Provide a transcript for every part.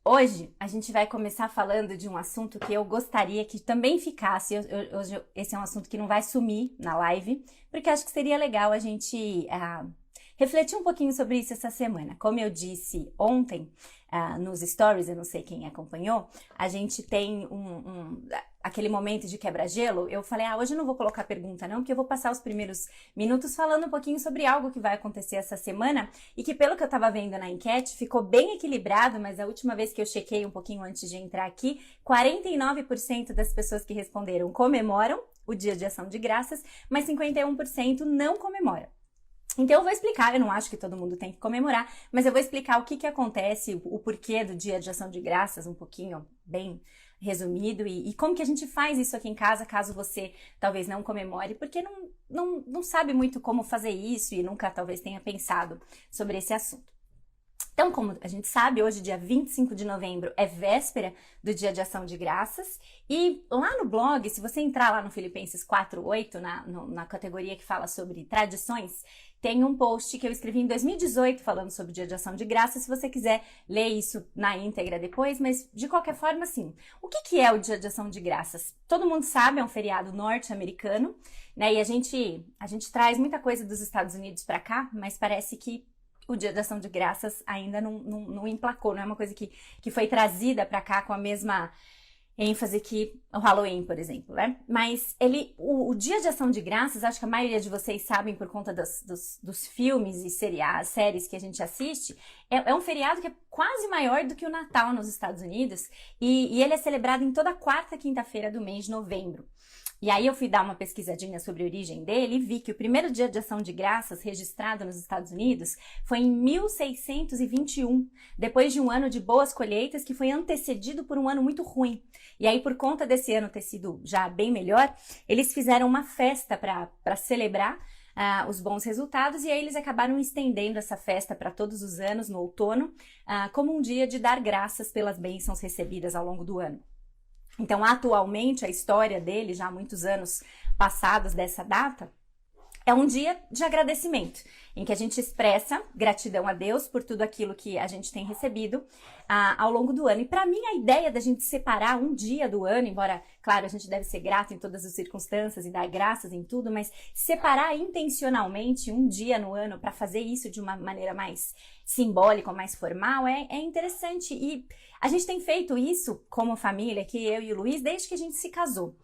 Hoje a gente vai começar falando de um assunto que eu gostaria que também ficasse. Hoje esse é um assunto que não vai sumir na live, porque acho que seria legal a gente refletir um pouquinho sobre isso essa semana. Como eu disse ontem nos stories, eu não sei quem acompanhou, a gente tem aquele momento de quebra-gelo. Eu falei, hoje eu não vou colocar pergunta não, porque eu vou passar os primeiros minutos falando um pouquinho sobre algo que vai acontecer essa semana e que, pelo que eu tava vendo na enquete, ficou bem equilibrado, mas a última vez que eu chequei um pouquinho antes de entrar aqui, 49% das pessoas que responderam comemoram o Dia de Ação de Graças, mas 51% não comemoram. Então eu vou explicar, eu não acho que todo mundo tem que comemorar, mas eu vou explicar o que acontece, o porquê do Dia de Ação de Graças, um pouquinho bem resumido, e como que a gente faz isso aqui em casa, caso você talvez não comemore, porque não sabe muito como fazer isso e nunca talvez tenha pensado sobre esse assunto. Então, como a gente sabe, hoje, dia 25 de novembro, é véspera do Dia de Ação de Graças. E lá no blog, se você entrar lá no Filipenses 4:8, na categoria que fala sobre tradições, tem um post que eu escrevi em 2018 falando sobre o Dia de Ação de Graças. Se você quiser ler isso na íntegra depois, mas de qualquer forma, sim. O que é o Dia de Ação de Graças? Todo mundo sabe, é um feriado norte-americano, né? E a gente traz muita coisa dos Estados Unidos para cá, mas parece que o Dia de Ação de Graças ainda não emplacou, não é uma coisa que foi trazida para cá com a mesma ênfase que o Halloween, por exemplo, né? Mas o Dia de Ação de Graças, acho que a maioria de vocês sabem por conta dos filmes e séries que a gente assiste, é um feriado que é quase maior do que o Natal nos Estados Unidos e ele é celebrado em toda quarta quinta-feira do mês de novembro. E aí eu fui dar uma pesquisadinha sobre a origem dele e vi que o primeiro Dia de Ação de Graças registrado nos Estados Unidos foi em 1621, depois de um ano de boas colheitas que foi antecedido por um ano muito ruim. E aí, por conta desse ano ter sido já bem melhor, eles fizeram uma festa para celebrar os bons resultados, e aí eles acabaram estendendo essa festa para todos os anos no outono, como um dia de dar graças pelas bênçãos recebidas ao longo do ano. Então, atualmente, a história dele, já há muitos anos passados dessa data, é um dia de agradecimento, em que a gente expressa gratidão a Deus por tudo aquilo que a gente tem recebido ao longo do ano. E para mim, a ideia da gente separar um dia do ano, embora, claro, a gente deve ser grato em todas as circunstâncias e dar graças em tudo, mas separar intencionalmente um dia no ano para fazer isso de uma maneira mais simbólica, mais formal, é interessante. E a gente tem feito isso como família, que eu e o Luiz, desde que a gente se casou.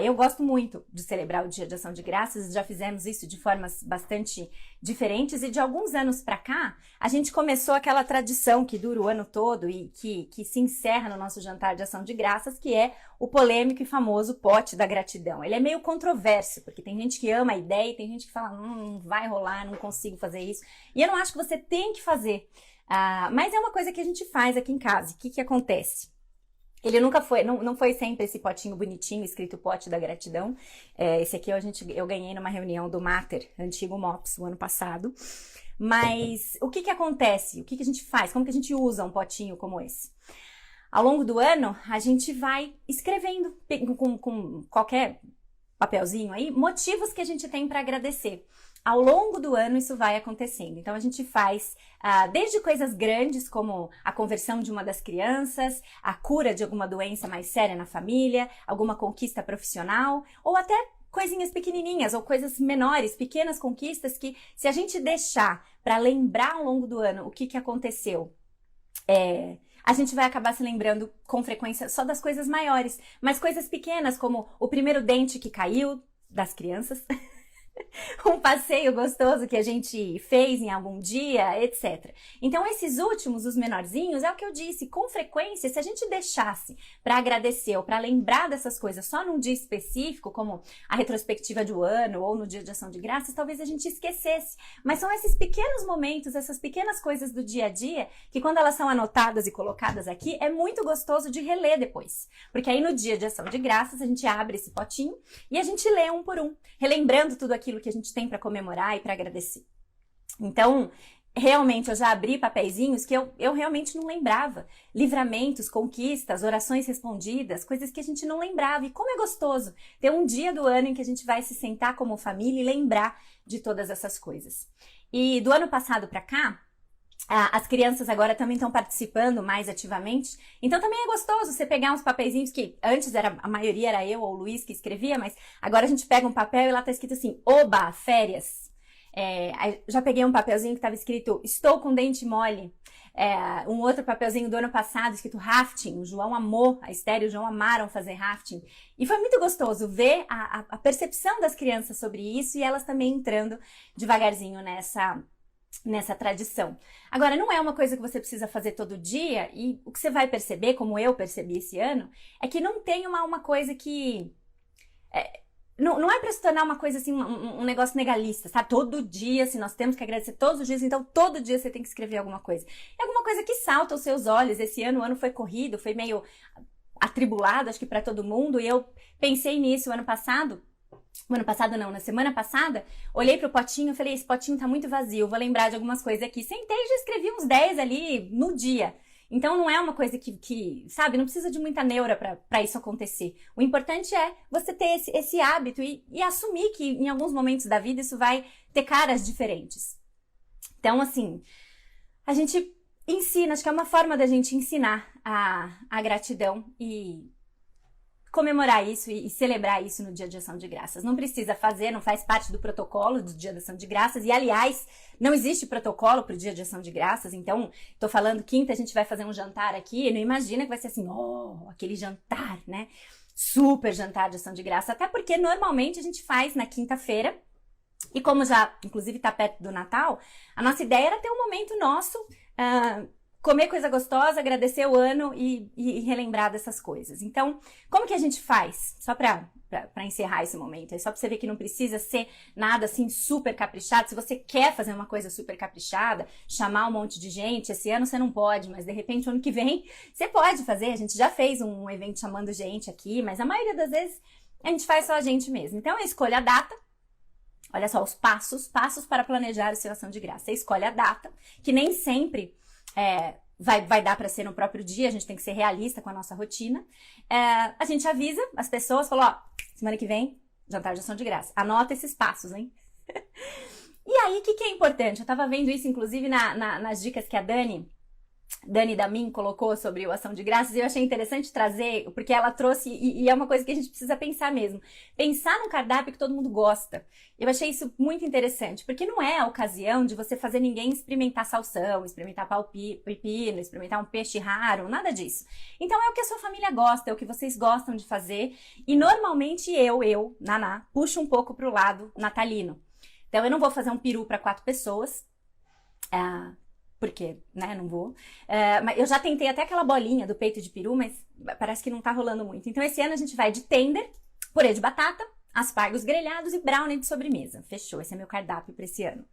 Eu gosto muito de celebrar o Dia de Ação de Graças, já fizemos isso de formas bastante diferentes e de alguns anos para cá, a gente começou aquela tradição que dura o ano todo e que se encerra no nosso jantar de Ação de Graças, que é o polêmico e famoso pote da gratidão. Ele é meio controverso, porque tem gente que ama a ideia e tem gente que fala, não vai rolar, não consigo fazer isso. E eu não acho que você tem que fazer, mas é uma coisa que a gente faz aqui em casa. O que acontece? Ele nunca foi, não foi sempre esse potinho bonitinho, escrito pote da gratidão. Esse aqui eu ganhei numa reunião do Mater, antigo MOPS, o ano passado. Mas o que acontece? O que a gente faz? Como que a gente usa um potinho como esse? Ao longo do ano, a gente vai escrevendo com qualquer papelzinho aí, motivos que a gente tem para agradecer. Ao longo do ano isso vai acontecendo. Então a gente faz desde coisas grandes como a conversão de uma das crianças, a cura de alguma doença mais séria na família, alguma conquista profissional, ou até coisinhas pequenininhas ou coisas menores, pequenas conquistas que, se a gente deixar para lembrar ao longo do ano o que aconteceu, a gente vai acabar se lembrando com frequência só das coisas maiores, mas coisas pequenas como o primeiro dente que caiu das crianças, um passeio gostoso que a gente fez em algum dia, etc. Então esses últimos, os menorzinhos, é o que eu disse, com frequência, se a gente deixasse para agradecer ou para lembrar dessas coisas só num dia específico, como a retrospectiva do ano ou no Dia de Ação de Graças, talvez a gente esquecesse. Mas são esses pequenos momentos, essas pequenas coisas do dia a dia, que quando elas são anotadas e colocadas aqui, é muito gostoso de reler depois. Porque aí no Dia de Ação de Graças, a gente abre esse potinho e a gente lê um por um, relembrando tudo aquilo que a gente tem para comemorar e para agradecer. Então, realmente, eu já abri papeizinhos que eu realmente não lembrava. Livramentos, conquistas, orações respondidas, coisas que a gente não lembrava. E como é gostoso ter um dia do ano em que a gente vai se sentar como família e lembrar de todas essas coisas. E do ano passado para cá, As crianças agora também estão participando mais ativamente. Então também é gostoso você pegar uns papeizinhos que antes a maioria era eu ou o Luiz que escrevia, mas agora a gente pega um papel e lá tá escrito assim, oba, férias. Já peguei um papelzinho que estava escrito, estou com dente mole. Um outro papelzinho do ano passado escrito rafting. O João amou, a Esther e o João amaram fazer rafting. E foi muito gostoso ver a percepção das crianças sobre isso e elas também entrando devagarzinho nessa tradição. Agora, não é uma coisa que você precisa fazer todo dia, e o que você vai perceber, como eu percebi esse ano, é que não tem uma coisa que... Não é para se tornar uma coisa assim, um negócio legalista, sabe? Todo dia, assim, nós temos que agradecer todos os dias, então todo dia você tem que escrever alguma coisa. É alguma coisa que salta aos seus olhos. Esse ano, o ano foi corrido, foi meio atribulado, acho que para todo mundo, e eu pensei nisso na semana passada, olhei pro potinho e falei, esse potinho tá muito vazio, vou lembrar de algumas coisas aqui. Sentei e já escrevi uns 10 ali no dia. Então não é uma coisa que sabe, não precisa de muita neura pra isso acontecer. O importante é você ter esse hábito e assumir que em alguns momentos da vida isso vai ter caras diferentes. Então, assim, a gente ensina, acho que é uma forma da gente ensinar a gratidão e comemorar isso e celebrar isso no Dia de Ação de Graças. Não precisa fazer, não faz parte do protocolo do Dia de Ação de Graças. E, aliás, não existe protocolo para o Dia de Ação de Graças. Então, tô falando quinta, a gente vai fazer um jantar aqui. Não imagina que vai ser assim, aquele jantar, né? Super jantar de Ação de Graças. Até porque, normalmente, a gente faz na quinta-feira. E como já, inclusive, tá perto do Natal, a nossa ideia era ter um momento nosso... comer coisa gostosa, agradecer o ano e relembrar dessas coisas. Então, como que a gente faz? Só pra encerrar esse momento, só pra você ver que não precisa ser nada assim super caprichado. Se você quer fazer uma coisa super caprichada, chamar um monte de gente, esse ano você não pode, mas de repente ano que vem você pode fazer. A gente já fez um evento chamando gente aqui, mas a maioria das vezes a gente faz só a gente mesmo. Então, escolha a data. Olha só, os passos para planejar a sua ação de graça. Você escolhe a data, que nem sempre... vai dar para ser no próprio dia, a gente tem que ser realista com a nossa rotina. A gente avisa as pessoas, fala, semana que vem, jantar de ação de graça. Anota esses passos, hein? E aí, o que é importante? Eu tava vendo isso, inclusive, nas dicas que a Dani da Min colocou sobre o Ação de Graças, e eu achei interessante trazer, porque ela trouxe, e é uma coisa que a gente precisa pensar mesmo, pensar num cardápio que todo mundo gosta. Eu achei isso muito interessante, porque não é a ocasião de você fazer ninguém experimentar salsão, experimentar pepino, experimentar um peixe raro, nada disso. Então é o que a sua família gosta, é o que vocês gostam de fazer, e normalmente Naná, puxo um pouco pro lado natalino. Então eu não vou fazer um peru para 4 pessoas, porque, né, não vou. Mas eu já tentei até aquela bolinha do peito de peru, mas parece que não tá rolando muito. Então, esse ano a gente vai de tender, purê de batata, aspargos grelhados e brownie de sobremesa. Fechou, esse é meu cardápio para esse ano.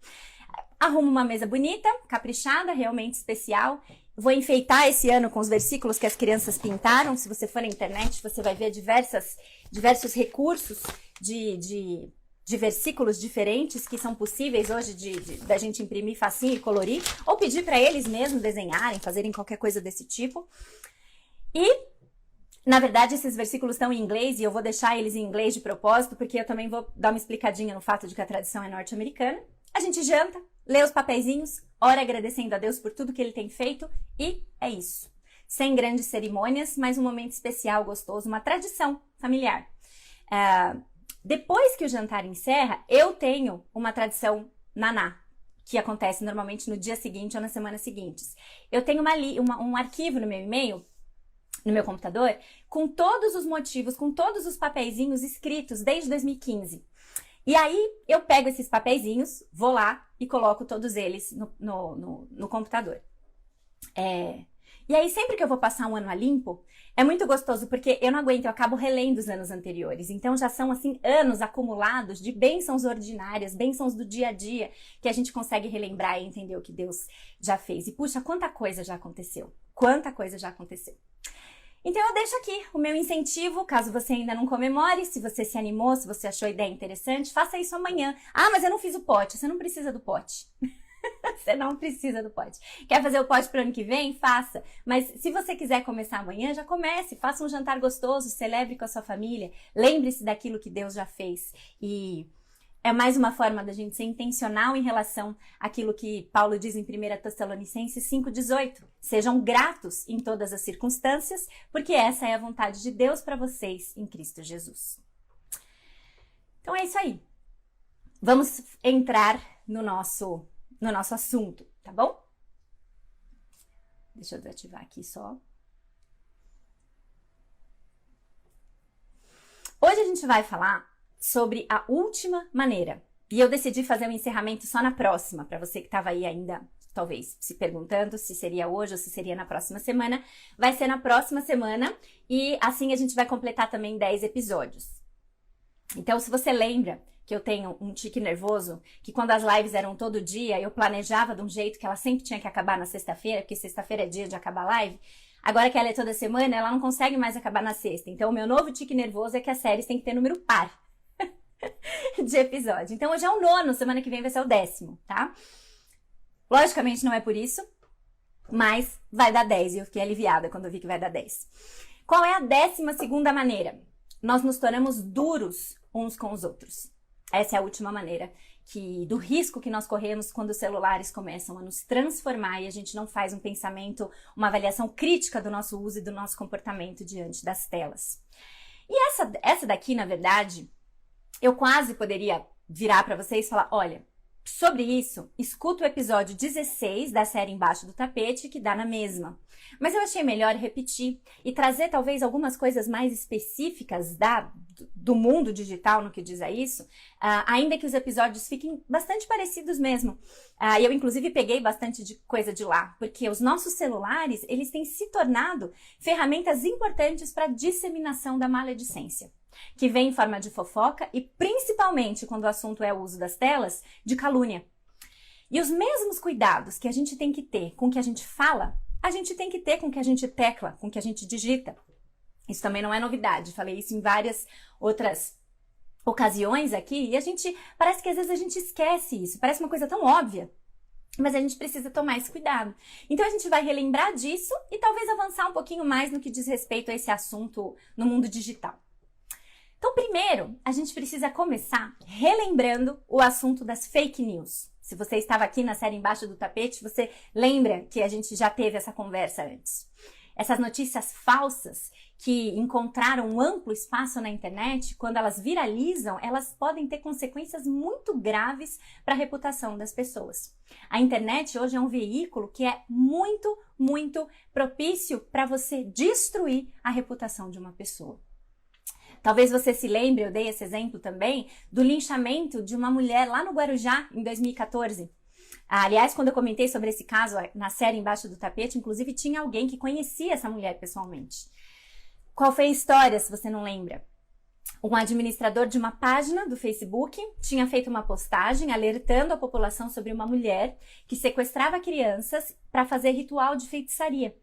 Arrumo uma mesa bonita, caprichada, realmente especial. Vou enfeitar esse ano com os versículos que as crianças pintaram. Se você for na internet, você vai ver diversos recursos de versículos diferentes que são possíveis hoje da gente imprimir facinho e colorir, ou pedir para eles mesmos desenharem, fazerem qualquer coisa desse tipo. E, na verdade, esses versículos estão em inglês e eu vou deixar eles em inglês de propósito, porque eu também vou dar uma explicadinha no fato de que a tradição é norte-americana. A gente janta, lê os papeizinhos, ora agradecendo a Deus por tudo que Ele tem feito e é isso. Sem grandes cerimônias, mas um momento especial, gostoso, uma tradição familiar. Depois que o jantar encerra, eu tenho uma tradição naná, que acontece normalmente no dia seguinte ou na semana seguinte. Eu tenho um arquivo no meu e-mail, no meu computador, com todos os motivos, com todos os papeizinhos escritos desde 2015. E aí eu pego esses papeizinhos, vou lá e coloco todos eles no computador. E aí sempre que eu vou passar um ano a limpo, é muito gostoso, porque eu não aguento, eu acabo relendo os anos anteriores. Então já são, assim, anos acumulados de bênçãos ordinárias, bênçãos do dia a dia, que a gente consegue relembrar e entender o que Deus já fez. E puxa, quanta coisa já aconteceu. Quanta coisa já aconteceu. Então eu deixo aqui o meu incentivo, caso você ainda não comemore, se você se animou, se você achou a ideia interessante, faça isso amanhã. Ah, mas eu não fiz o pote. Você não precisa do pote. Você não precisa do pote. Quer fazer o pote para o ano que vem? Faça. Mas se você quiser começar amanhã, já comece. Faça um jantar gostoso, celebre com a sua família. Lembre-se daquilo que Deus já fez. E É mais uma forma da gente ser intencional em relação àquilo que Paulo diz em 1 Tessalonicenses 5,18. Sejam gratos em todas as circunstâncias, porque essa é a vontade de Deus para vocês em Cristo Jesus. Então é isso aí. Vamos entrar no nosso assunto, tá bom? Deixa eu desativar aqui só. Hoje a gente vai falar sobre a última maneira. E eu decidi fazer um encerramento só na próxima, para você que estava aí ainda, talvez, se perguntando se seria hoje ou se seria na próxima semana. Vai ser na próxima semana e assim a gente vai completar também 10 episódios. Então, se você lembra que eu tenho um tique nervoso, que quando as lives eram todo dia, eu planejava de um jeito que ela sempre tinha que acabar na sexta-feira, porque sexta-feira é dia de acabar a live. Agora que ela é toda semana, ela não consegue mais acabar na sexta. Então, o meu novo tique nervoso é que as séries têm que ter número par de episódio. Então, hoje é o 9º, semana que vem vai ser o 10º, tá? Logicamente, não é por isso, mas vai dar 10 e eu fiquei aliviada quando eu vi que vai dar 10. Qual é a 12ª maneira? Nós nos tornamos duros uns com os outros. Essa é a última maneira do risco que nós corremos quando os celulares começam a nos transformar e a gente não faz um pensamento, uma avaliação crítica do nosso uso e do nosso comportamento diante das telas. E essa daqui, na verdade, eu quase poderia virar para vocês e falar, olha, sobre isso, escuta o episódio 16 da série Embaixo do Tapete, que dá na mesma. Mas eu achei melhor repetir e trazer talvez algumas coisas mais específicas do mundo digital no que diz a isso, ainda que os episódios fiquem bastante parecidos mesmo. Eu, inclusive, peguei bastante de coisa de lá, porque os nossos celulares, eles têm se tornado ferramentas importantes para a disseminação da maledicência, que vem em forma de fofoca e, principalmente, quando o assunto é o uso das telas, de calúnia. E os mesmos cuidados que a gente tem que ter com o que a gente fala, a gente tem que ter com o que a gente tecla, com o que a gente digita. Isso também não é novidade, falei isso em várias outras ocasiões aqui, e parece que às vezes a gente esquece isso, parece uma coisa tão óbvia, mas a gente precisa tomar esse cuidado. Então a gente vai relembrar disso e talvez avançar um pouquinho mais no que diz respeito a esse assunto no mundo digital. Então, primeiro, a gente precisa começar relembrando o assunto das fake news. Se você estava aqui na série Embaixo do Tapete, você lembra que a gente já teve essa conversa antes. Essas notícias falsas que encontraram um amplo espaço na internet, quando elas viralizam, elas podem ter consequências muito graves para a reputação das pessoas. A internet hoje é um veículo que é muito, muito propício para você destruir a reputação de uma pessoa. Talvez você se lembre, eu dei esse exemplo também, do linchamento de uma mulher lá no Guarujá, em 2014. Aliás, quando eu comentei sobre esse caso na série Embaixo do Tapete, inclusive tinha alguém que conhecia essa mulher pessoalmente. Qual foi a história, se você não lembra? Um administrador de uma página do Facebook tinha feito uma postagem alertando a população sobre uma mulher que sequestrava crianças para fazer ritual de feitiçaria.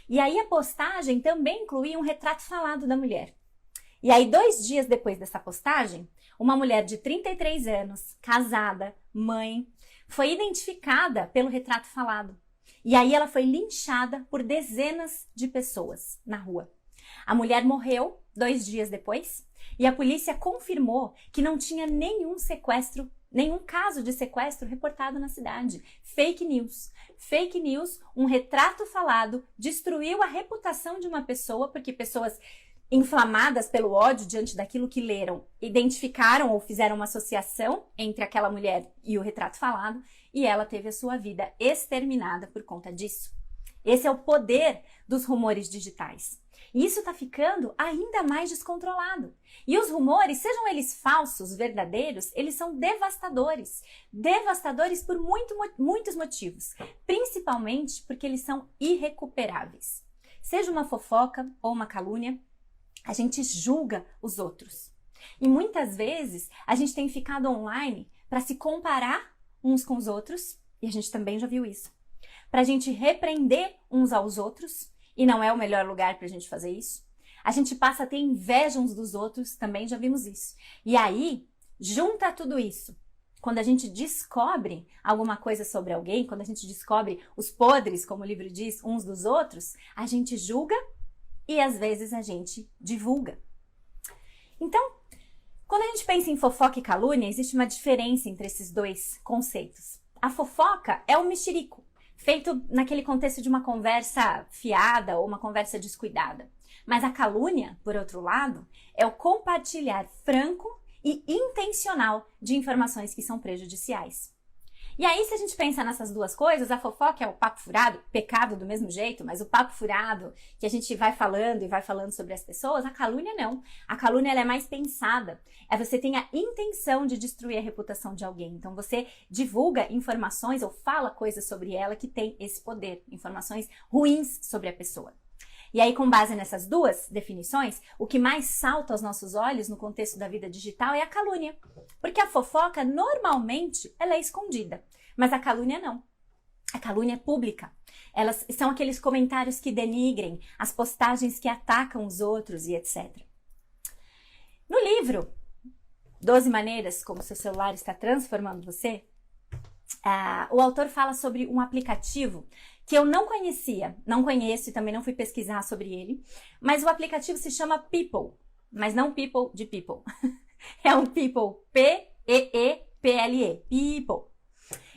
E aí a postagem também incluía um retrato falado da mulher. E aí, 2 dias depois dessa postagem, uma mulher de 33 anos, casada, mãe, foi identificada pelo retrato falado. E aí ela foi linchada por dezenas de pessoas na rua. A mulher morreu 2 dias depois e a polícia confirmou que não tinha nenhum caso de sequestro reportado na cidade. Fake news. Fake news, um retrato falado, destruiu a reputação de uma pessoa, porque pessoas inflamadas pelo ódio diante daquilo que leram, identificaram ou fizeram uma associação entre aquela mulher e o retrato falado, e ela teve a sua vida exterminada por conta disso. Esse é o poder dos rumores digitais. E isso está ficando ainda mais descontrolado. E os rumores, sejam eles falsos, verdadeiros, eles são devastadores. Devastadores por muitos motivos. Principalmente porque eles são irrecuperáveis. Seja uma fofoca ou uma calúnia, a gente julga os outros. E muitas vezes a gente tem ficado online para se comparar uns com os outros, e a gente também já viu isso. Para a gente repreender uns aos outros, e não é o melhor lugar para a gente fazer isso. A gente passa a ter inveja uns dos outros, também já vimos isso. E aí, junta tudo isso. Quando a gente descobre alguma coisa sobre alguém, quando a gente descobre os podres, como o livro diz, uns dos outros, a gente julga e às vezes a gente divulga. Então, Quando a gente pensa em fofoca e calúnia, existe uma diferença entre esses dois conceitos. A fofoca é um mexerico, feito naquele contexto de uma conversa fiada ou uma conversa descuidada. Mas a calúnia, por outro lado, é o compartilhar franco e intencional de informações que são prejudiciais. E aí, se a gente pensa nessas duas coisas, a fofoca é o papo furado, pecado do mesmo jeito, mas o papo furado, que a gente vai falando sobre as pessoas, a calúnia não. A calúnia ela é mais pensada. Você tem a intenção de destruir a reputação de alguém. Então, você divulga informações ou fala coisas sobre ela que tem esse poder, informações ruins sobre a pessoa. E aí, com base nessas duas definições, o que mais salta aos nossos olhos no contexto da vida digital é a calúnia. Porque a fofoca, normalmente, ela é escondida, mas a calúnia não. A calúnia é pública. Elas são aqueles comentários que denigrem, as postagens que atacam os outros e etc. No livro 12 Maneiras como seu celular está transformando você, o autor fala sobre um aplicativo que eu não conhecia, não conheço e também não fui pesquisar sobre ele, mas o aplicativo se chama People, mas não People de People. É um People, P-E-E-P-L-E, People,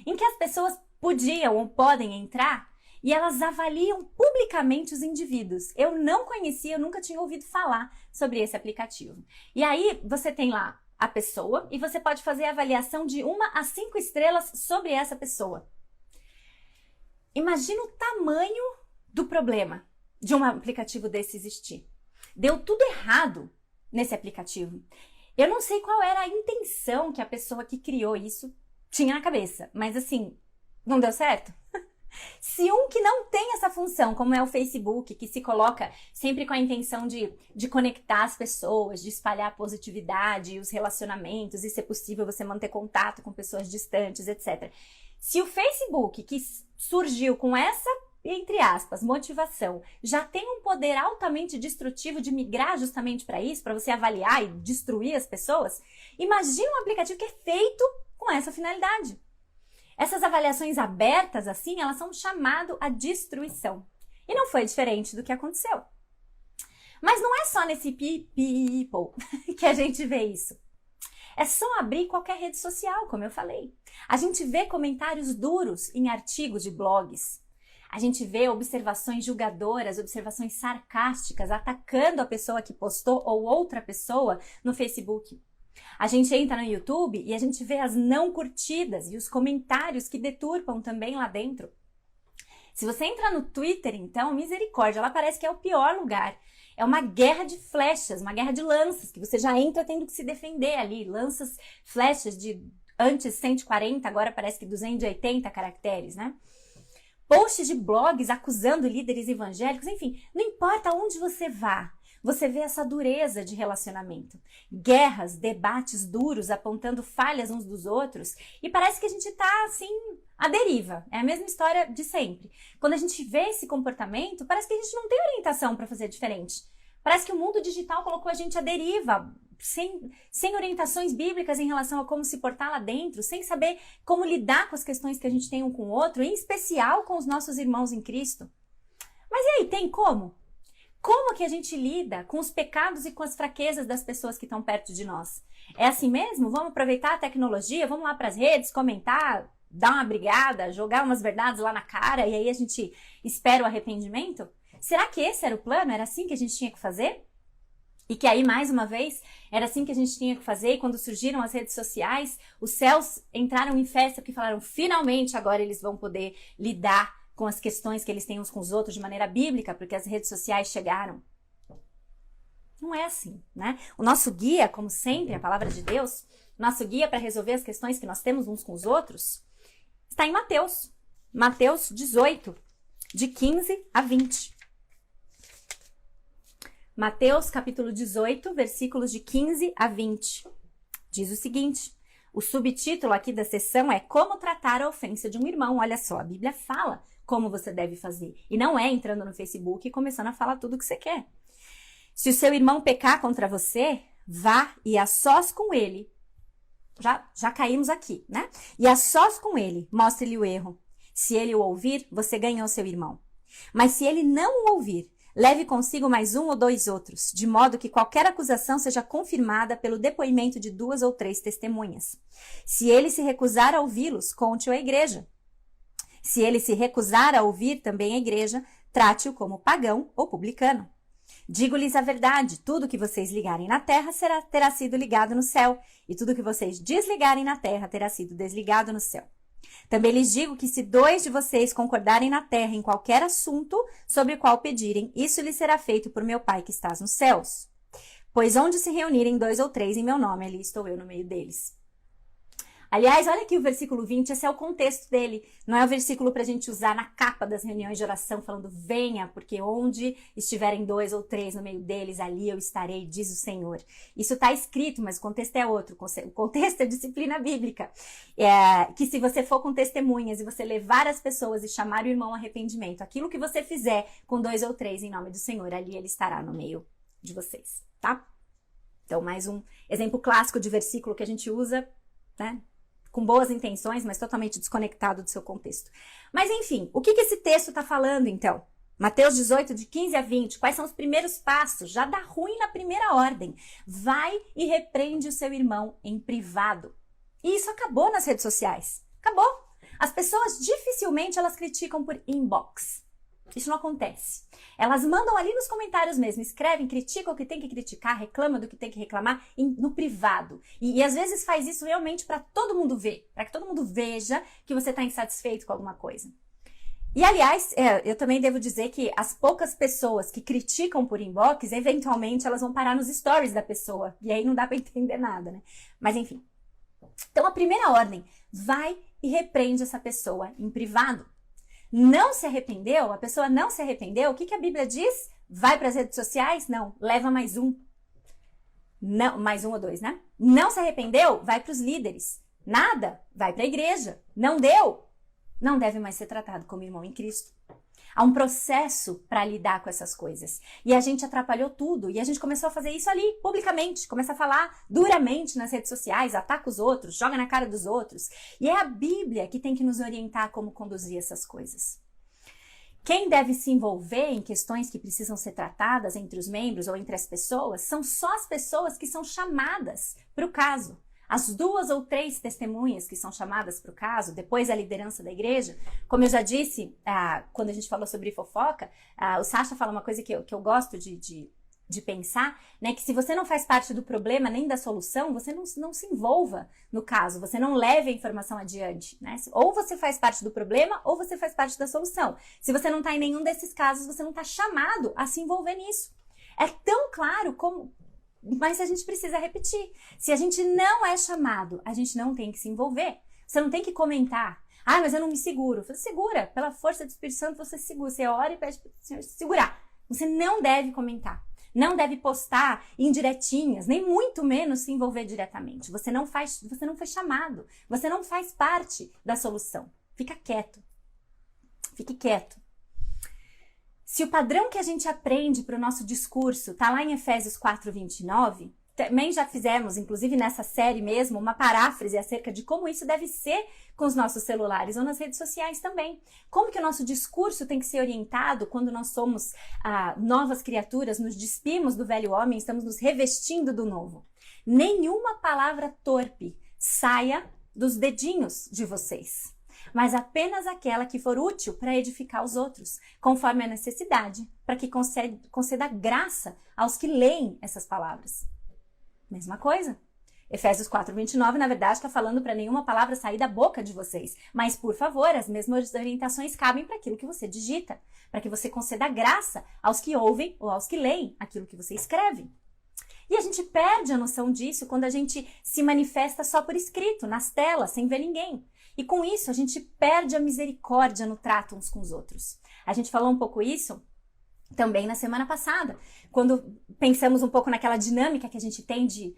em que as pessoas podiam ou podem entrar e elas avaliam publicamente os indivíduos. Eu não conhecia, eu nunca tinha ouvido falar sobre esse aplicativo. E aí você tem lá a pessoa e você pode fazer a avaliação de 1 a 5 estrelas sobre essa pessoa. Imagina o tamanho do problema de um aplicativo desse existir. Deu tudo errado nesse aplicativo. Eu não sei qual era a intenção que a pessoa que criou isso tinha na cabeça, mas assim, não deu certo? Se um que não tem essa função, como é o Facebook, que se coloca sempre com a intenção de conectar as pessoas, de espalhar a positividade e os relacionamentos, e se é possível você manter contato com pessoas distantes, etc. Se o Facebook, que surgiu com essa, entre aspas, motivação, já tem um poder altamente destrutivo de migrar justamente para isso, para você avaliar e destruir as pessoas, imagina um aplicativo que é feito com essa finalidade. Essas avaliações abertas, assim, elas são chamadas à destruição. E não foi diferente do que aconteceu. Mas não é só nesse people que a gente vê isso. É só abrir qualquer rede social, como eu falei. A gente vê comentários duros em artigos de blogs. A gente vê observações julgadoras, observações sarcásticas, atacando a pessoa que postou ou outra pessoa no Facebook. A gente entra no YouTube e a gente vê as não curtidas e os comentários que deturpam também lá dentro. Se você entra no Twitter, então, misericórdia, lá parece que é o pior lugar. É uma guerra de flechas, uma guerra de lanças, que você já entra tendo que se defender ali. Lanças, flechas de antes 140, agora parece que 280 caracteres, né? Posts de blogs acusando líderes evangélicos, enfim, não importa onde você vá. Você vê essa dureza de relacionamento. Guerras, debates duros, apontando falhas uns dos outros. E parece que a gente tá, assim, à deriva. É a mesma história de sempre. Quando a gente vê esse comportamento, parece que a gente não tem orientação para fazer diferente. Parece que o mundo digital colocou a gente à deriva, sem orientações bíblicas em relação a como se portar lá dentro, sem saber como lidar com as questões que a gente tem um com o outro, em especial com os nossos irmãos em Cristo. Mas e aí, tem como? Como que a gente lida com os pecados e com as fraquezas das pessoas que estão perto de nós? É assim mesmo? Vamos aproveitar a tecnologia, vamos lá para as redes, comentar, dar uma brigada, jogar umas verdades lá na cara e aí a gente espera o arrependimento? Será que esse era o plano? Era assim que a gente tinha que fazer? E que aí, mais uma vez, era assim que a gente tinha que fazer e quando surgiram as redes sociais, os céus entraram em festa porque falaram, finalmente agora eles vão poder lidar com as questões que eles têm uns com os outros de maneira bíblica, porque as redes sociais chegaram. Não é assim, né? O nosso guia, como sempre, a palavra de Deus, nosso guia para resolver as questões que nós temos uns com os outros, está em Mateus. Mateus 18, de 15 a 20. Mateus, capítulo 18, versículos de 15 a 20. Diz o seguinte, o subtítulo aqui da sessão é Como tratar a ofensa de um irmão. Olha só, a Bíblia fala como você deve fazer. E não é entrando no Facebook e começando a falar tudo o que você quer. Se o seu irmão pecar contra você, vá e a sós com ele. Já caímos aqui, né? E a sós com ele, mostre-lhe o erro. Se ele o ouvir, você ganhou seu irmão. Mas se ele não o ouvir, leve consigo mais 1 ou 2 outros, de modo que qualquer acusação seja confirmada pelo depoimento de 2 ou 3 testemunhas. Se ele se recusar a ouvi-los, conte-o à igreja. Se ele se recusar a ouvir também a igreja, trate-o como pagão ou publicano. Digo-lhes a verdade, tudo que vocês ligarem na terra terá sido ligado no céu, e tudo que vocês desligarem na terra terá sido desligado no céu. Também lhes digo que se 2 de vocês concordarem na terra em qualquer assunto sobre o qual pedirem, isso lhes será feito por meu Pai que estás nos céus. Pois onde se reunirem 2 ou 3 em meu nome, ali estou eu no meio deles. Aliás, olha aqui o versículo 20, esse é o contexto dele. Não é o versículo para a gente usar na capa das reuniões de oração, falando venha, porque onde estiverem 2 ou 3 no meio deles, ali eu estarei, diz o Senhor. Isso está escrito, mas o contexto é outro. O contexto é disciplina bíblica. Que se você for com testemunhas e você levar as pessoas e chamar o irmão ao arrependimento, aquilo que você fizer com 2 ou 3 em nome do Senhor, ali ele estará no meio de vocês, tá? Então, mais um exemplo clássico de versículo que a gente usa, né? Com boas intenções, mas totalmente desconectado do seu contexto. Mas enfim, o que esse texto está falando então? Mateus 18, de 15 a 20, quais são os primeiros passos? Já dá ruim na primeira ordem. Vai e repreende o seu irmão em privado. E isso acabou nas redes sociais. Acabou. As pessoas dificilmente elas criticam por inbox. Isso não acontece. Elas mandam ali nos comentários mesmo, escrevem, criticam o que tem que criticar, reclamam do que tem que reclamar no privado. E às vezes faz isso realmente para todo mundo ver, para que todo mundo veja que você está insatisfeito com alguma coisa. E aliás, eu também devo dizer que as poucas pessoas que criticam por inbox, eventualmente elas vão parar nos stories da pessoa. E aí não dá para entender nada, né? Mas enfim. Então a primeira ordem, vai e repreende essa pessoa em privado. Não se arrependeu? A pessoa não se arrependeu? O que a Bíblia diz? Vai para as redes sociais? Não. Leva mais um. Não, mais 1 ou 2, né? Não se arrependeu? Vai para os líderes. Nada? Vai para a igreja. Não deu? Não deve mais ser tratado como irmão em Cristo. Há um processo para lidar com essas coisas. E a gente atrapalhou tudo. E a gente começou a fazer isso ali, publicamente. Começa a falar duramente nas redes sociais, ataca os outros, joga na cara dos outros. E é a Bíblia que tem que nos orientar a como conduzir essas coisas. Quem deve se envolver em questões que precisam ser tratadas entre os membros ou entre as pessoas são só as pessoas que são chamadas para o caso. As 2 ou 3 testemunhas que são chamadas para o caso, depois a liderança da igreja, como eu já disse, quando a gente falou sobre fofoca, o Sacha fala uma coisa que eu gosto de pensar, né, que se você não faz parte do problema nem da solução, você não se envolva no caso, você não leve a informação adiante, né? Ou você faz parte do problema ou você faz parte da solução. Se você não está em nenhum desses casos, você não está chamado a se envolver nisso. É tão claro como... Mas a gente precisa repetir. Se a gente não é chamado, a gente não tem que se envolver. Você não tem que comentar. Ah, mas eu não me seguro. Você segura. Pela força do Espírito Santo, você segura. Você ora e pede para o Senhor segurar. Você não deve comentar. Não deve postar indiretinhas, nem muito menos se envolver diretamente. Você não foi chamado. Você não faz parte da solução. Fica quieto. Fique quieto. Se o padrão que a gente aprende para o nosso discurso está lá em Efésios 4:29, também já fizemos, inclusive nessa série mesmo, uma paráfrase acerca de como isso deve ser com os nossos celulares ou nas redes sociais também. Como que o nosso discurso tem que ser orientado quando nós somos novas criaturas, nos despimos do velho homem, estamos nos revestindo do novo. Nenhuma palavra torpe saia dos dedinhos de vocês, mas apenas aquela que for útil para edificar os outros, conforme a necessidade, para que conceda graça aos que leem essas palavras. Mesma coisa. Efésios 4:29, na verdade, está falando para nenhuma palavra sair da boca de vocês. Mas, por favor, as mesmas orientações cabem para aquilo que você digita, para que você conceda graça aos que ouvem ou aos que leem aquilo que você escreve. E a gente perde a noção disso quando a gente se manifesta só por escrito, nas telas, sem ver ninguém. E com isso, a gente perde a misericórdia no trato uns com os outros. A gente falou um pouco isso também na semana passada, quando pensamos um pouco naquela dinâmica que a gente tem de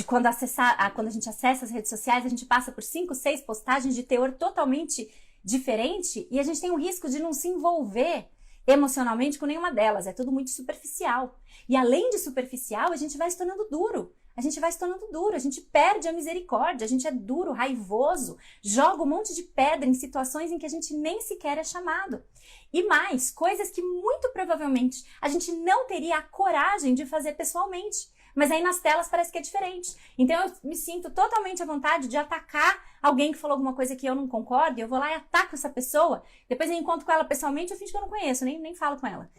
quando a gente acessa as redes sociais, a gente passa por 5, 6 postagens de teor totalmente diferente e a gente tem o risco de não se envolver emocionalmente com nenhuma delas. É tudo muito superficial. E além de superficial, a gente vai se tornando duro. a gente vai se tornando duro, a gente perde a misericórdia, a gente é duro, raivoso, joga um monte de pedra em situações em que a gente nem sequer é chamado. E mais, coisas que muito provavelmente a gente não teria a coragem de fazer pessoalmente. Mas aí nas telas parece que é diferente. Então eu me sinto totalmente à vontade de atacar alguém que falou alguma coisa que eu não concordo, e eu vou lá e ataco essa pessoa, depois eu encontro com ela pessoalmente, eu fingo que eu não conheço, nem falo com ela.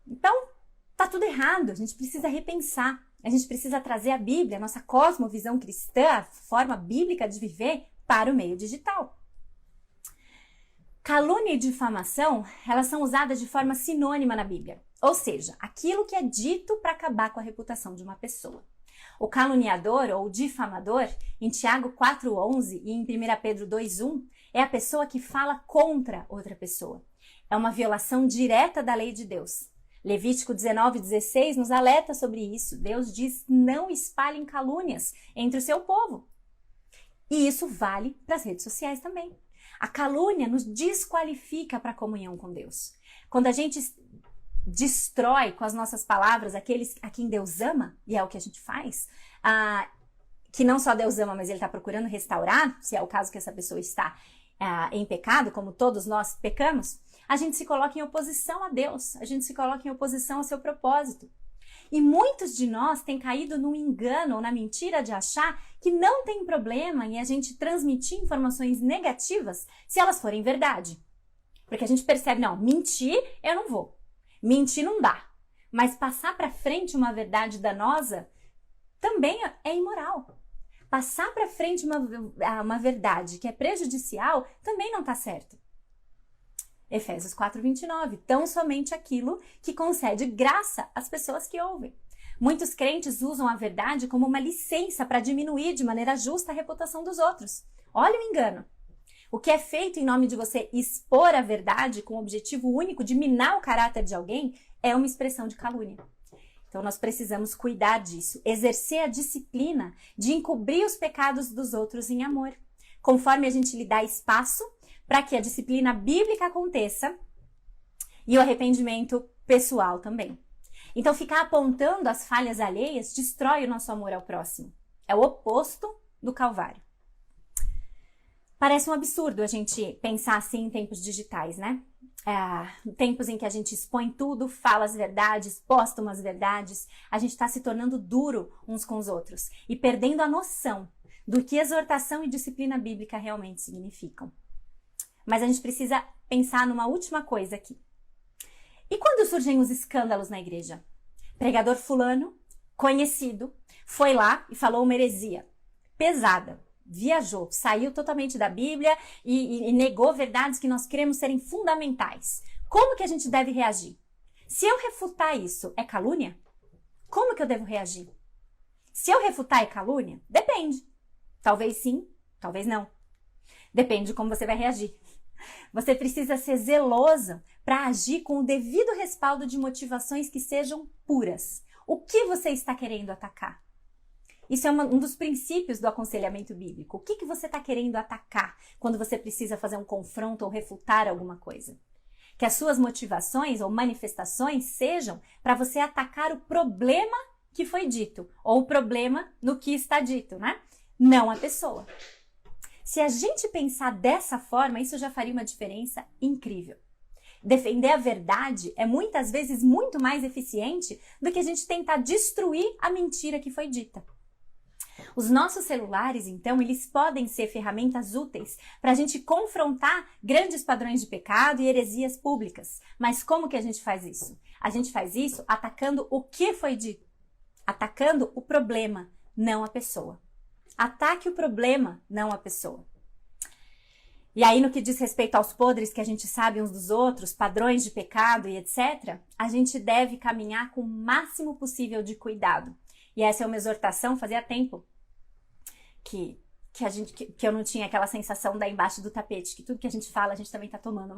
Então, tá tudo errado, a gente precisa repensar. A gente precisa trazer a Bíblia, a nossa cosmovisão cristã, a forma bíblica de viver, para o meio digital. Calúnia e difamação, elas são usadas de forma sinônima na Bíblia. Ou seja, aquilo que é dito para acabar com a reputação de uma pessoa. O caluniador ou difamador, em Tiago 4,11 e em 1 Pedro 2,1, é a pessoa que fala contra outra pessoa. É uma violação direta da lei de Deus. Levítico 19,16 nos alerta sobre isso. Deus diz: não espalhem calúnias entre o seu povo. E isso vale para as redes sociais também. A calúnia nos desqualifica para a comunhão com Deus. Quando a gente destrói com as nossas palavras aqueles a quem Deus ama, e é o que a gente faz, que não só Deus ama, mas Ele está procurando restaurar, se é o caso que essa pessoa está em pecado, como todos nós pecamos, a gente se coloca em oposição a Deus, a gente se coloca em oposição ao seu propósito. E muitos de nós têm caído no engano ou na mentira de achar que não tem problema em a gente transmitir informações negativas se elas forem verdade. Porque a gente percebe, não, mentir eu não vou. Mentir não dá, mas passar para frente uma verdade danosa também é imoral. Passar para frente uma verdade que é prejudicial também não está certo. Efésios 4,29, tão somente aquilo que concede graça às pessoas que ouvem. Muitos crentes usam a verdade como uma licença para diminuir de maneira justa a reputação dos outros. Olha o engano. O que é feito em nome de você expor a verdade com o objetivo único de minar o caráter de alguém é uma expressão de calúnia. Então nós precisamos cuidar disso, exercer a disciplina de encobrir os pecados dos outros em amor, conforme a gente lhe dá espaço para que a disciplina bíblica aconteça e o arrependimento pessoal também. Então ficar apontando as falhas alheias destrói o nosso amor ao próximo. É o oposto do Calvário. Parece um absurdo a gente pensar assim em tempos digitais, né? Tempos em que a gente expõe tudo, fala as verdades, posta umas verdades, a gente está se tornando duro uns com os outros e perdendo a noção do que exortação e disciplina bíblica realmente significam. Mas a gente precisa pensar numa última coisa aqui. E quando surgem os escândalos na igreja? Pregador fulano, conhecido, foi lá e falou uma heresia pesada. Viajou, saiu totalmente da Bíblia e negou verdades que nós cremos serem fundamentais. Como que a gente deve reagir? Se eu refutar isso, é calúnia? Como que eu devo reagir? Se eu refutar, é calúnia? Depende. Talvez sim, talvez não. Depende de como você vai reagir. Você precisa ser zelosa para agir com o devido respaldo de motivações que sejam puras. O que você está querendo atacar? Isso é um dos princípios do aconselhamento bíblico. O que você está querendo atacar quando você precisa fazer um confronto ou refutar alguma coisa? Que as suas motivações ou manifestações sejam para você atacar o problema que foi dito, ou o problema no que está dito, né? Não a pessoa. Se a gente pensar dessa forma, isso já faria uma diferença incrível. Defender a verdade é muitas vezes muito mais eficiente do que a gente tentar destruir a mentira que foi dita. Os nossos celulares, então, eles podem ser ferramentas úteis para a gente confrontar grandes padrões de pecado e heresias públicas. Mas como que a gente faz isso? A gente faz isso atacando o que foi dito, atacando o problema, não a pessoa. Ataque o problema, não a pessoa. E aí, no que diz respeito aos podres que a gente sabe uns dos outros, padrões de pecado e etc., a gente deve caminhar com o máximo possível de cuidado. E essa é uma exortação, fazia tempo que eu não tinha aquela sensação da embaixo do tapete, que tudo que a gente fala, a gente também está tomando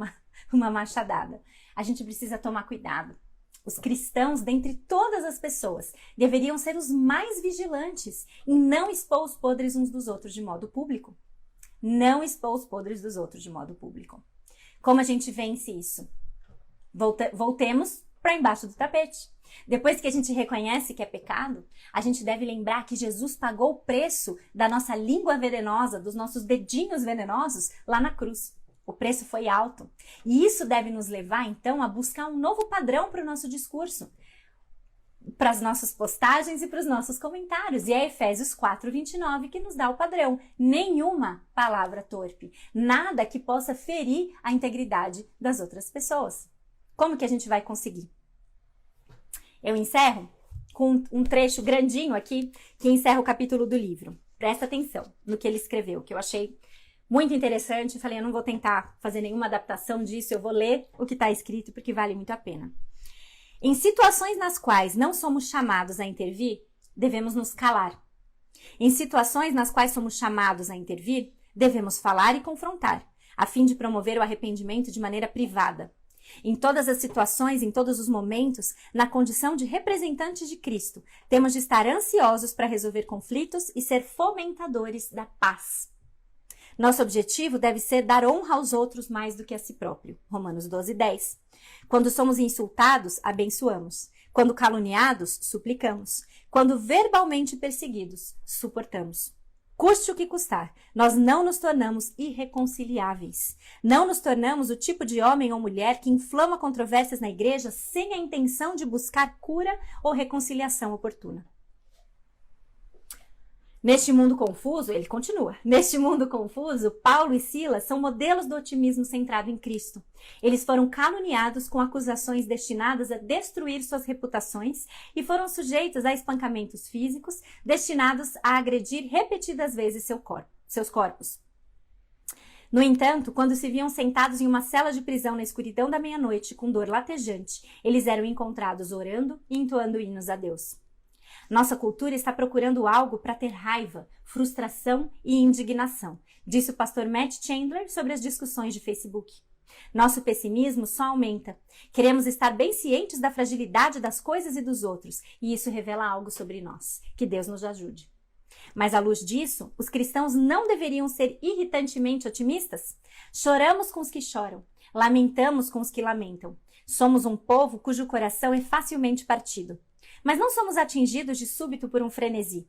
uma machadada. A gente precisa tomar cuidado. Os cristãos, dentre todas as pessoas, deveriam ser os mais vigilantes em não expor os podres uns dos outros de modo público. Não expor os podres dos outros de modo público. Como a gente vence isso? Voltemos para embaixo do tapete. Depois que a gente reconhece que é pecado, a gente deve lembrar que Jesus pagou o preço da nossa língua venenosa, dos nossos dedinhos venenosos lá na cruz. O preço foi alto. E isso deve nos levar, então, a buscar um novo padrão para o nosso discurso, para as nossas postagens e para os nossos comentários. E é Efésios 4:29 que nos dá o padrão. Nenhuma palavra torpe, nada que possa ferir a integridade das outras pessoas. Como que a gente vai conseguir? Eu encerro com um trecho grandinho aqui, que encerra o capítulo do livro. Presta atenção no que ele escreveu, que eu achei muito interessante. Falei, eu não vou tentar fazer nenhuma adaptação disso, eu vou ler o que está escrito, porque vale muito a pena. Em situações nas quais não somos chamados a intervir, devemos nos calar. Em situações nas quais somos chamados a intervir, devemos falar e confrontar, a fim de promover o arrependimento de maneira privada. Em todas as situações, em todos os momentos, na condição de representantes de Cristo, temos de estar ansiosos para resolver conflitos e ser fomentadores da paz. Nosso objetivo deve ser dar honra aos outros mais do que a si próprio. Romanos 12:10. Quando somos insultados, abençoamos. Quando caluniados, suplicamos. Quando verbalmente perseguidos, suportamos. Custe o que custar, nós não nos tornamos irreconciliáveis. Não nos tornamos o tipo de homem ou mulher que inflama controvérsias na igreja sem a intenção de buscar cura ou reconciliação oportuna. Neste mundo confuso, ele continua, neste mundo confuso, Paulo e Silas são modelos do otimismo centrado em Cristo. Eles foram caluniados com acusações destinadas a destruir suas reputações e foram sujeitos a espancamentos físicos destinados a agredir repetidas vezes seus corpos. No entanto, quando se viam sentados em uma cela de prisão na escuridão da meia-noite com dor latejante, eles eram encontrados orando e entoando hinos a Deus. Nossa cultura está procurando algo para ter raiva, frustração e indignação, disse o pastor Matt Chandler sobre as discussões de Facebook. Nosso pessimismo só aumenta. Queremos estar bem cientes da fragilidade das coisas e dos outros, e isso revela algo sobre nós. Que Deus nos ajude. Mas à luz disso, os cristãos não deveriam ser irritantemente otimistas? Choramos com os que choram, lamentamos com os que lamentam. Somos um povo cujo coração é facilmente partido. Mas não somos atingidos de súbito por um frenesi.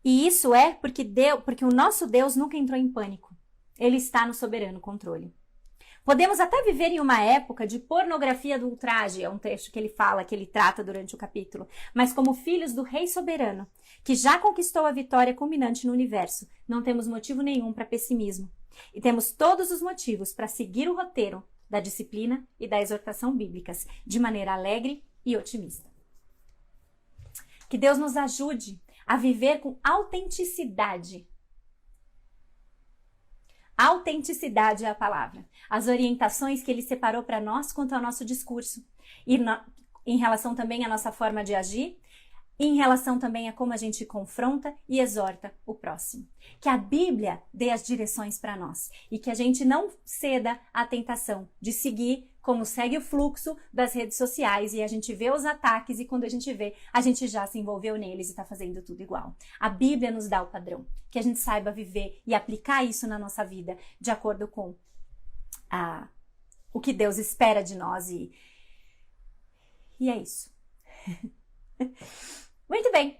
E isso é porque o nosso Deus nunca entrou em pânico. Ele está no soberano controle. Podemos até viver em uma época de pornografia do ultraje, é um trecho que ele fala, que ele trata durante o capítulo, mas como filhos do Rei soberano, que já conquistou a vitória culminante no universo, não temos motivo nenhum para pessimismo. E temos todos os motivos para seguir o roteiro da disciplina e da exortação bíblicas, de maneira alegre e otimista. Que Deus nos ajude a viver com autenticidade. Autenticidade é a palavra. As orientações que Ele separou para nós quanto ao nosso discurso. E em relação também à nossa forma de agir, e em relação também a como a gente confronta e exorta o próximo. Que a Bíblia dê as direções para nós e que a gente não ceda à tentação de seguir como segue o fluxo das redes sociais e a gente vê os ataques e quando a gente vê, a gente já se envolveu neles e está fazendo tudo igual. A Bíblia nos dá o padrão, que a gente saiba viver e aplicar isso na nossa vida de acordo com o que Deus espera de nós e é isso. Muito bem,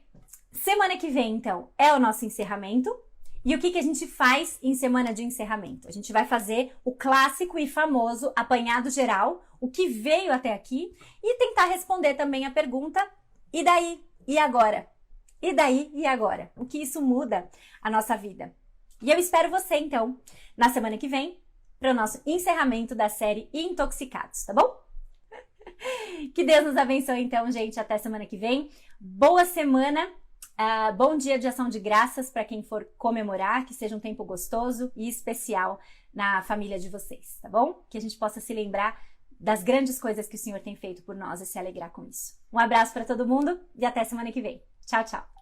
semana que vem, então, é o nosso encerramento. E o que a gente faz em semana de encerramento? A gente vai fazer o clássico e famoso apanhado geral, o que veio até aqui, e tentar responder também a pergunta, e daí? E agora? E daí? E agora? O que isso muda a nossa vida? E eu espero você, então, na semana que vem, para o nosso encerramento da série Intoxicados, tá bom? Que Deus nos abençoe, então, gente. Até semana que vem. Boa semana. Bom dia de ação de graças para quem for comemorar. Que seja um tempo gostoso e especial na família de vocês, tá bom? Que a gente possa se lembrar das grandes coisas que o Senhor tem feito por nós e se alegrar com isso. Um abraço para todo mundo e até semana que vem. Tchau, tchau.